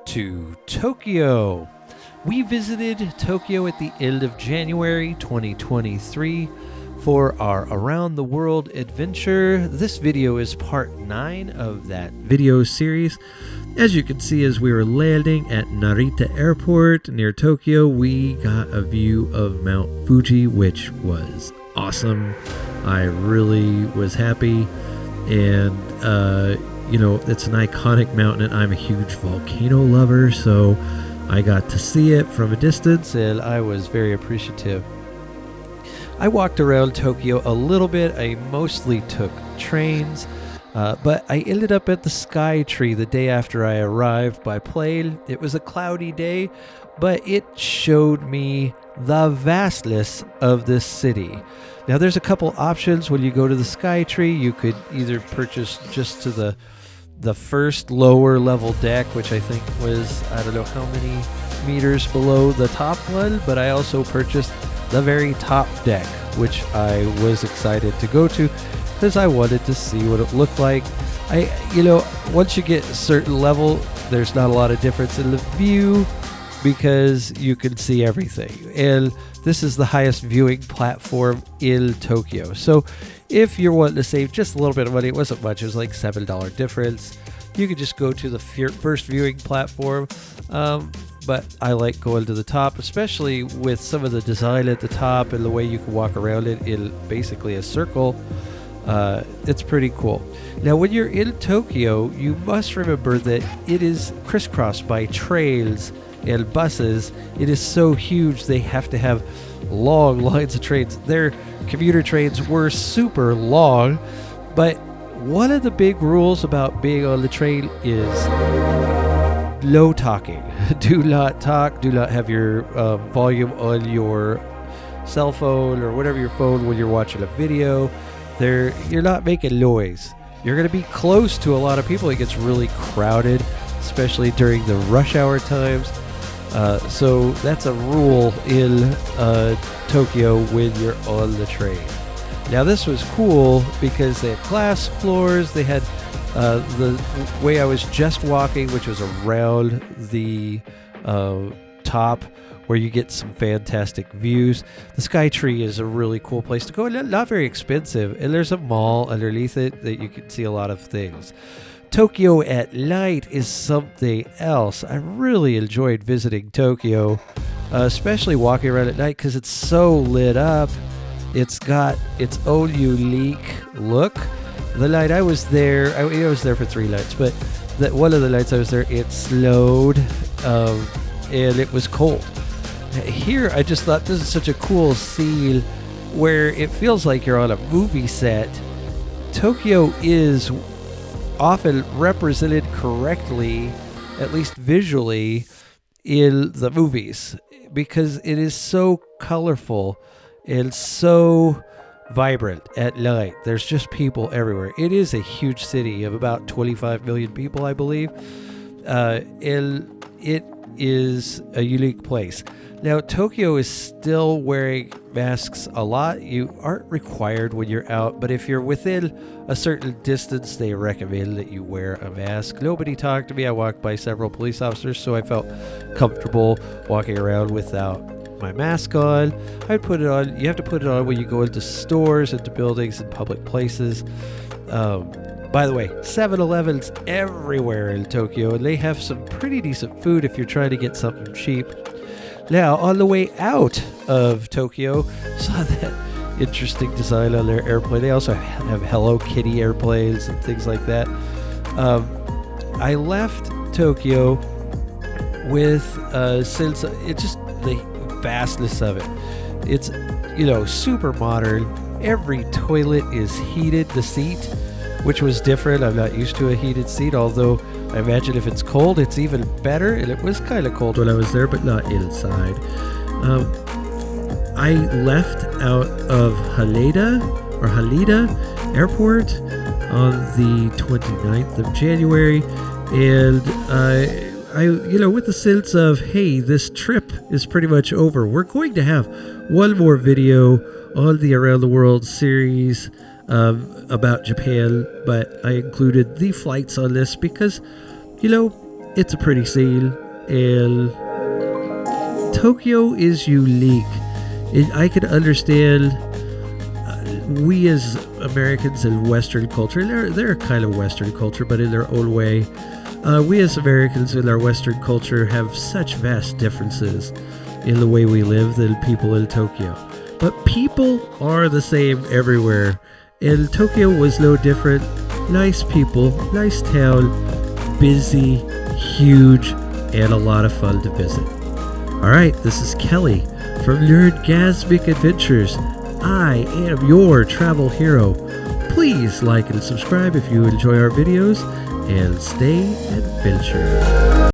to Tokyo. We visited Tokyo at the end of January 2023 for our Around the World adventure. This video is part 9 of that video series. As you can see, as we were landing at Narita Airport near Tokyo, we got a view of Mount Fuji, which was awesome. I really was happy, and it's an iconic mountain, and I'm a huge volcano lover, so I got to see it from a distance, and I was very appreciative. I walked around Tokyo a little bit. I mostly took trains, but I ended up at the Skytree the day after I arrived by plane. It was a cloudy day, but it showed me the vastness of this city. Now, there's a couple options when you go to the Skytree. You could either purchase just to the first lower level deck, which I think was, I don't know how many meters below the top one, but I also purchased the very top deck, which I was excited to go to because I wanted to see what it looked like. Once you get a certain level, there's not a lot of difference in the view because you can see everything. And this is the highest viewing platform in Tokyo. So if you're wanting to save just a little bit of money, it wasn't much, it was like $7 difference. You could just go to the first viewing platform. But I like going to the top, especially with some of the design at the top and the way you can walk around it in basically a circle. It's pretty cool. Now, when you're in Tokyo, you must remember that it is crisscrossed by trains and buses. It is so huge, they have to have long lines of trains. Their commuter trains were super long, but one of the big rules about being on the train is no talking. Do not talk. Do not have your volume on your cell phone or whatever your phone when you're watching a video. You're not making noise. You're going to be close to a lot of people. It gets really crowded, especially during the rush hour times. So that's a rule in Tokyo when you're on the train. Now, this was cool because they had glass floors. They had the way I was just walking, which was around the top, where you get some fantastic views. The Skytree is a really cool place to go, and not very expensive. And there's a mall underneath it that you can see a lot of things. Tokyo at night is something else. I really enjoyed visiting Tokyo, especially walking around at night because it's so lit up. It's got its own unique look. The night I was there, I was there for 3 nights, but one of the nights I was there, it snowed and it was cold. Here, I just thought this is such a cool scene where it feels like you're on a movie set. Tokyo is often represented correctly, at least visually, in the movies because it is so colorful and so vibrant at night. There's just people everywhere. It is a huge city of about 25 million people, I believe, and it is a unique place. Now, Tokyo is still wearing masks a lot. You aren't required when you're out, but if you're within a certain distance, they recommend that you wear a mask. Nobody talked to me. I walked by several police officers, so I felt comfortable walking around without my mask on. I'd put it on. You have to put it on when you go into stores, into buildings, and public places. By the way, 7-Elevens everywhere in Tokyo, and they have some pretty decent food if you're trying to get something cheap. Now, on the way out of Tokyo, saw that interesting design on their airplane. They also have Hello Kitty airplanes and things like that. I left Tokyo with a sense of the vastness of it. It's, super modern. Every toilet is heated. The seat, which was different. I'm not used to a heated seat, although I imagine if it's cold, it's even better. And it was kind of cold when I was there, but not inside. I left out of Haneda Airport on the 29th of January, and I with the sense of, hey, this trip is pretty much over. We're going to have one more video on the Around the World series about Japan, but I included the flights on this because, it's a pretty scene, and Tokyo is unique. I can understand we as Americans in Western culture, they're kind of Western culture, but in their own way. We as Americans in our Western culture have such vast differences in the way we live than people in Tokyo. But people are the same everywhere, and Tokyo was no different. Nice people, nice town, busy, huge, and a lot of fun to visit. Alright, this is Kelly from Nerdgasmic Adventures. I am your travel hero. Please like and subscribe if you enjoy our videos, and stay adventure.